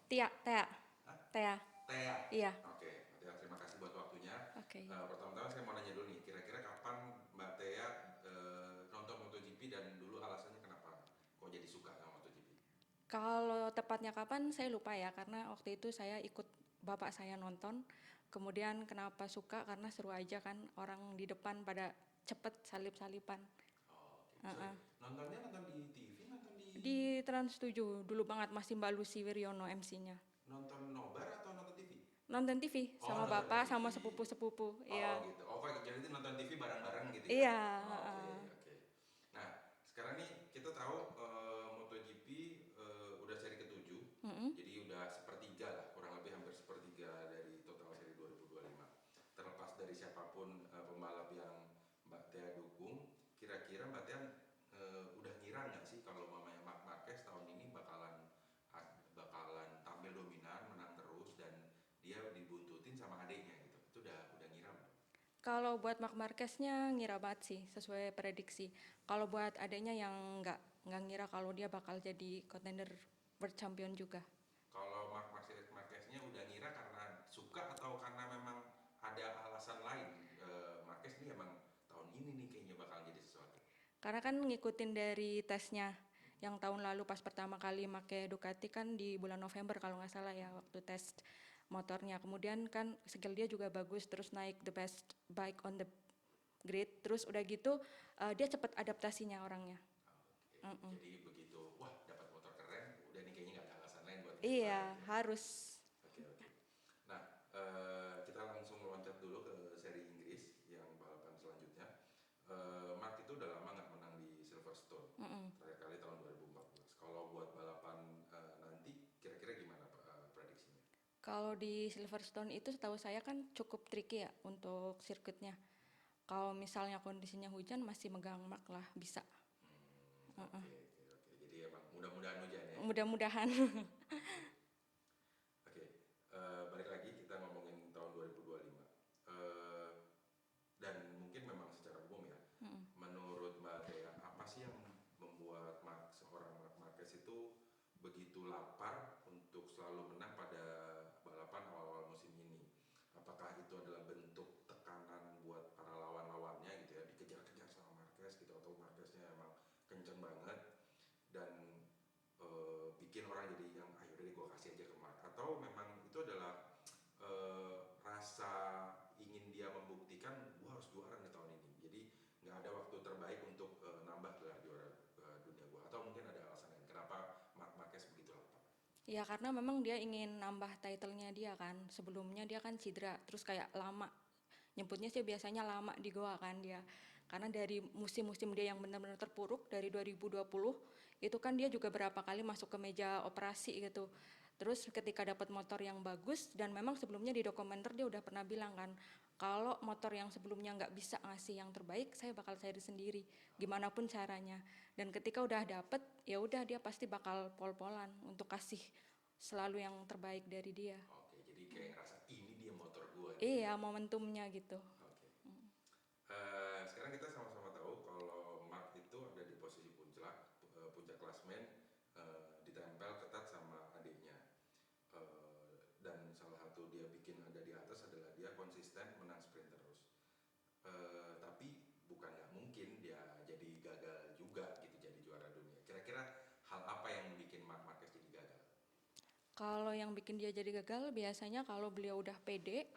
Tia, Tea, Hah? Tea. Tea. Iya, Oke, Mbak Tea, terima kasih buat waktunya. oke. Pertama-tama saya mau nanya dulu nih, kira-kira kapan Mbak Tea nonton MotoGP dan dulu alasannya kenapa kok jadi suka sama MotoGP? Kalau tepatnya kapan saya lupa ya, karena waktu itu saya ikut bapak saya nonton. Kemudian kenapa suka, karena seru aja kan, orang di depan pada cepet salip-salipan. Oh, oke. Sorry, Heeh. nontonnya nonton di TV, nonton di Di Trans 7 dulu banget, masih Mbak Lucy Wiryono MC-nya. nonton nobar atau nonton TV? Nonton TV Oh, sama nonton bapak TV. sama sepupu-sepupu. Iya. Oh, gitu. Oh, Pak, jadi itu nonton TV bareng-bareng gitu ya? Iya, Oh, oke, heeh. oke. Nah, sekarang nih kita tahu MotoGP udah seri ke-7. Mm-mm. Jadi udah sepertiga lah, kurang lebih hampir sepertiga dari total seri 2025. Terlepas dari siapapun pembalap yang Mbak Tia dukung, kira-kira Mbak Tia udah ngira nggak sih kalau mamanya Marc Marquez tahun ini bakalan tampil dominan, menang terus dan dia dibuntutin sama adiknya gitu. Itu udah ngira belum? Kalau buat Marc Marquez-nya ngira banget sih, sesuai prediksi. Kalau buat adanya yang nggak ngira kalau dia bakal jadi contender world champion juga. Kalau Marqueznya udah ngira karena suka atau karena memang ada alasan lain? Marquez ini emang tahun ini nih kayaknya bakal jadi sesuatu. Karena kan ngikutin dari tesnya yang tahun lalu pas pertama kali make Ducati kan di bulan November kalau nggak salah ya, waktu tes motornya. Kemudian kan skill dia juga bagus, terus naik the best bike on the grid. Terus udah gitu dia cepet adaptasinya orangnya. Oke, Mm-mm. jadi begitu, wah dapat motor keren, udah nih kayaknya nggak ada alasan lain buat nge-start Iya, gitu ya. harus. Oke, oke. Nah, kita langsung loncat dulu ke seri Inggris yang balapan selanjutnya. Mark itu udah lama nggak menang di Silverstone, Mm-mm. terakhir kali tahun 2014. Kalau buat balapan nanti, kira-kira gimana prediksinya? Kalau di Silverstone itu setahu saya kan cukup tricky ya untuk sirkuitnya. Kalau misalnya kondisinya hujan masih megang mark lah bisa. Oke, oke, oke. Jadi emang mudah-mudahan hujan ya. Mudah-mudahan. Oke, oke. Balik lagi kita ngomongin tahun 2025. Eh, dan mungkin memang secara umum ya, menurut Mbak Dea, apa sih yang membuat seorang Marc Marquez itu begitu lapar untuk selalu menang pada balapan awal-awal musim ini? Apakah itu adalah bentuk tekanan buat para lawan-lawannya gitu ya, dikejar-kejar sama Marquez gitu, atau Marqueznya emang kenceng banget dan bikin orang jadi yang ayo deh gue kasih aja ke Mark, atau memang itu adalah rasa ingin dia membuktikan gue harus juara nih tahun ini, jadi nggak ada waktu terbaik untuk nambah gelar juara dunia gue, atau mungkin ada alasan lain kenapa Mark Marquez begitu lapar? Ya karena memang dia ingin nambah title-nya dia kan. Sebelumnya dia kan cedera, terus kayak lama. Nyebutnya sih biasanya lama di Goa kan dia. Karena dari musim-musim dia yang benar-benar terpuruk dari 2020, itu kan dia juga berapa kali masuk ke meja operasi gitu. Terus ketika dapat motor yang bagus, dan memang sebelumnya di dokumenter dia udah pernah bilang kan, kalau motor yang sebelumnya nggak bisa ngasih yang terbaik, saya bakal cari sendiri, gimana pun caranya. Dan ketika udah dapet, ya udah dia pasti bakal pol-polan untuk kasih selalu yang terbaik dari dia. Oke, jadi kayak ngerasa ini dia motor gue gitu Iya, ya. momentumnya gitu. Oke. Sekarang kita sama-sama tahu kalau Mark itu ada di posisi puncak klasmen, ditempel ketat sama adiknya. Dan salah satu dia bikin ada di atas adalah dia konsisten menang sprint terus. Tapi bukan nggak mungkin dia jadi gagal juga gitu jadi juara dunia. Kira-kira hal apa yang bikin Mark Marquez jadi gagal? Kalau yang bikin dia jadi gagal, biasanya kalau beliau udah pede,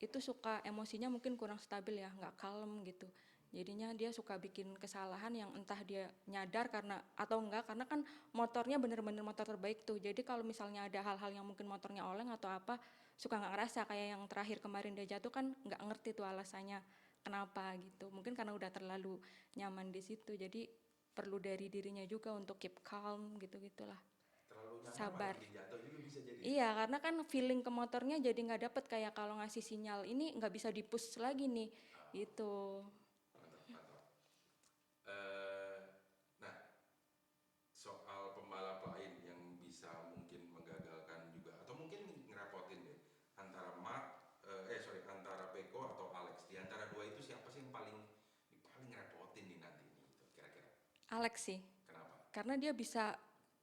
itu suka emosinya mungkin kurang stabil ya, nggak kalem gitu. Jadinya dia suka bikin kesalahan yang entah dia nyadar karena atau enggak, karena kan motornya bener-bener motor terbaik tuh. Jadi kalau misalnya ada hal-hal yang mungkin motornya oleng atau apa, suka nggak ngerasa. Kayak yang terakhir kemarin dia jatuh kan nggak ngerti tuh alasannya kenapa gitu. Mungkin karena udah terlalu nyaman di situ. Jadi perlu dari dirinya juga untuk keep calm gitu-gitulah. Terlalu nyaman malah Sabar. bikin jatuh juga bisa jadi ya. Iya, karena kan feeling ke motornya jadi nggak dapet, kayak kalau ngasih sinyal ini nggak bisa di-push lagi nih, gitu. Mantap, mantap. Eh, nah, soal pembalap lain yang bisa mungkin menggagalkan juga atau mungkin ngerepotin deh antara antara Peko atau Alex, di antara dua itu siapa sih yang paling paling ngerepotin nih nanti nih gitu, kira-kira Alex sih, kenapa? karena dia bisa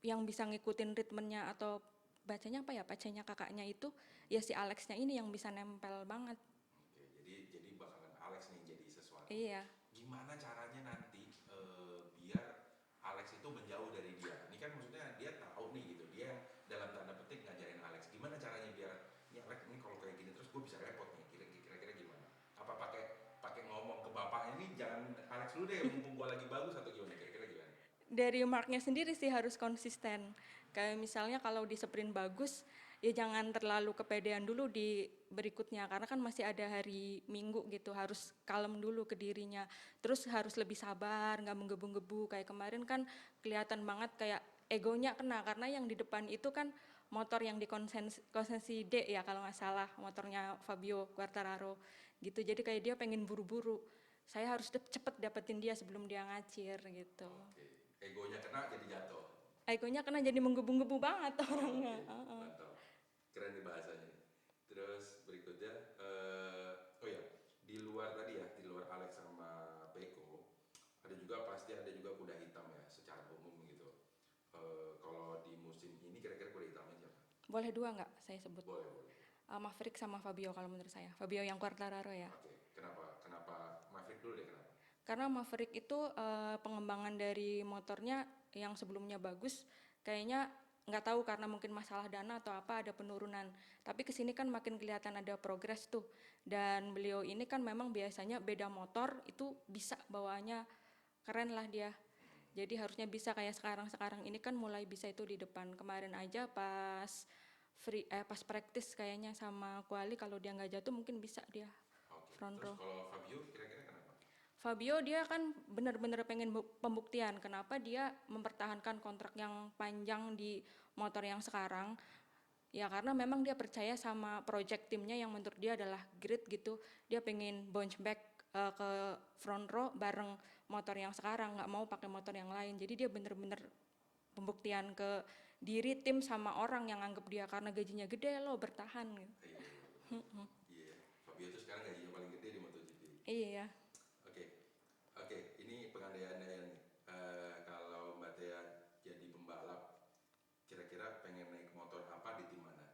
yang bisa ngikutin ritmenya atau bacanya apa ya, pacarnya kakaknya itu ya si Alexnya ini yang bisa nempel banget. Oke, jadi bakalan Alex nih jadi sesuatu. Iya. Gimana caranya nanti biar Alex itu menjauh dari dia? Ini kan maksudnya dia tahu nih gitu, dia dalam tanda petik ngajarin Alex. Gimana caranya biar ini Alex ini kalau kayak gini terus gue bisa repot nih. Kira-kira gimana? Apa pakai pakai ngomong ke bapaknya ini jangan Alex dulu deh, mumpung gue lagi bagus atau gimana? Kira-kira gimana? Dari Marknya sendiri sih harus konsisten. Kayak misalnya kalau di sprint bagus, ya jangan terlalu kepedean dulu di berikutnya karena kan masih ada hari Minggu gitu, harus kalem dulu ke dirinya. Terus harus lebih sabar, nggak menggebu-gebu. Kayak kemarin kan kelihatan banget kayak egonya kena karena yang di depan itu kan motor yang di konsesi D ya kalau nggak salah, motornya Fabio Quartararo gitu. Jadi kayak dia pengen buru-buru. Saya harus cepet dapetin dia sebelum dia ngacir gitu. Oke, egonya kena jadi jatuh. Egonya kena jadi menggebu-gebu banget orangnya. Oke, mantap. Keren nih bahasanya nih. Terus berikutnya, oh ya, di luar tadi ya, di luar Alex sama Peko, ada juga pasti ada juga kuda hitam ya, secara umum gitu. Kalau di musim ini kira-kira kuda hitamnya siapa? Boleh dua nggak saya sebut? Boleh, boleh. Maverick sama Fabio kalau menurut saya. Fabio yang Quartararo ya. Oke, kenapa Maverick dulu deh kenapa? Karena Maverick itu pengembangan dari motornya yang sebelumnya bagus, kayaknya nggak tahu karena mungkin masalah dana atau apa ada penurunan. Tapi kesini kan makin kelihatan ada progres tuh. Dan beliau ini kan memang biasanya beda motor itu bisa bawaannya keren lah dia. Jadi harusnya bisa kayak sekarang ini kan mulai bisa itu di depan. Kemarin aja pas practice kayaknya sama quali kalau dia nggak jatuh mungkin bisa dia Oke, front terus row. kalau Fabio kira-kira kenapa? Fabio dia kan benar-benar pengen pembuktian kenapa dia mempertahankan kontrak yang panjang di motor yang sekarang. Ya karena memang dia percaya sama project timnya yang menurut dia adalah grid gitu. Dia pengen bounce back ke front row bareng motor yang sekarang, nggak mau pakai motor yang lain. Jadi dia bener-bener pembuktian ke diri tim sama orang yang anggap dia karena gajinya gede lo bertahan gitu. Iya, iya. Fabio itu sekarang gajinya paling gede di MotoGP. Iya. Oke, oke. Ini pengandaiannya ya nih. Kalau Mbak Tia jadi pembalap, kira-kira pengen naik motor apa di tim mana?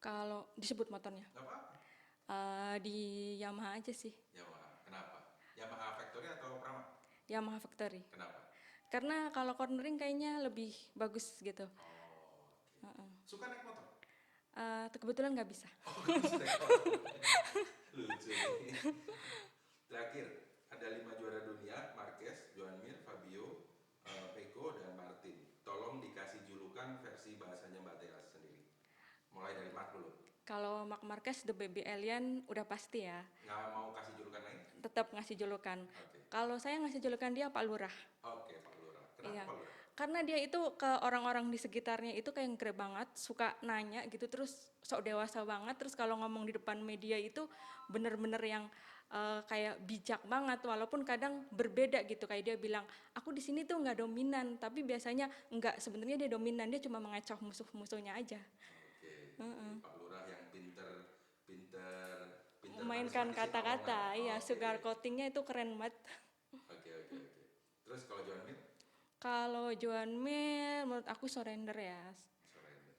Kalau disebut motornya Gak apa-apa. di Yamaha aja sih. Yamaha. Kenapa? Yamaha Factory atau Prama? Yamaha Factory. Kenapa? Karena kalau cornering kayaknya lebih bagus gitu. Oh, oke. Suka naik motor? Kebetulan nggak bisa. Oh, bisa naik motor. Lucu nih. Terakhir, ada 5 juara dunia, Marquez, Joan Mir, Fabio, Pecco, dan Martin. Tolong dikasih julukan versi bahasanya Mbak Tia sendiri. Mulai dari Mark dulu. Kalau Marc Marquez The Baby Alien udah pasti ya. Nggak mau kasih julukan lain? Tetap ngasih julukan. Oke. Kalau saya ngasih julukan dia Pak Lurah. Oke, Pak Lurah. Kenapa Iya. Pak Lurah? Karena dia itu ke orang-orang di sekitarnya itu kayak ngere banget, suka nanya gitu terus sok dewasa banget, terus kalau ngomong di depan media itu bener-bener yang kayak bijak banget walaupun kadang berbeda gitu, kayak dia bilang aku di sini tuh nggak dominan, tapi biasanya nggak, sebenarnya dia dominan, dia cuma mengecoh musuh-musuhnya aja. Oke, jadi Pak Lurah yang pinter Memainkan manis-manisin kata-kata, omongan. iya, Oke. sugar coatingnya itu keren banget. Oke. Terus kalau Joan Mir? Kalau Joan Mir menurut aku surrender ya. Surrender.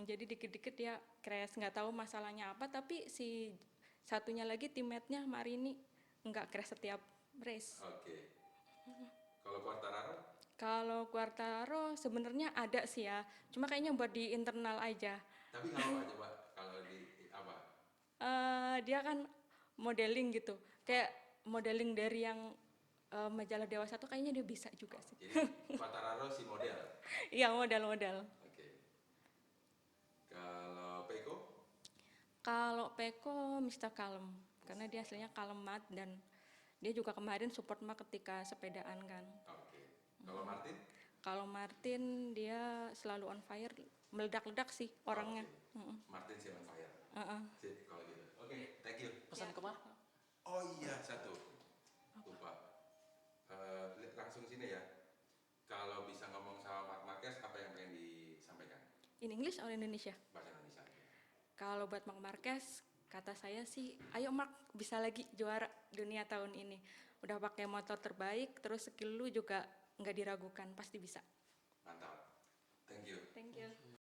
Jadi dikit-dikit dia crash, nggak tahu masalahnya apa, tapi si satunya lagi teammate-nya Marini nggak crash setiap race. Oke. Kalau Quartararo? Kalau Quartararo sebenarnya ada sih ya, cuma kayaknya buat di internal aja. Tapi nggak apa coba kalau di apa? Dia kan modeling gitu, kayak modeling dari yang majalah Dewasa tuh kayaknya dia bisa juga sih. Jadi Quartararo si model. Iya, model-model. Oke. Kalau Pecco? Kalau Peko Mr. Kalem, karena dia aslinya kalem banget dan dia juga kemarin support mah ketika sepedaan kan. Oke. Kalau Martin? Kalau Martin dia selalu on fire, meledak-ledak sih orangnya. Oke. Martin si on fire. Sip kalau gitu. Oke, thank you. Pesan ke Mark? Oh iya, satu. Lupa. Langsung sini ya. Kalau bisa ngomong sama Marc Marquez, apa yang pengen disampaikan? In English or Indonesia? Bahasa Indonesia. Kalau buat Marc Marquez, kata saya sih, ayo Marc, bisa lagi juara dunia tahun ini. Udah pakai motor terbaik, terus skill lu juga nggak diragukan, pasti bisa.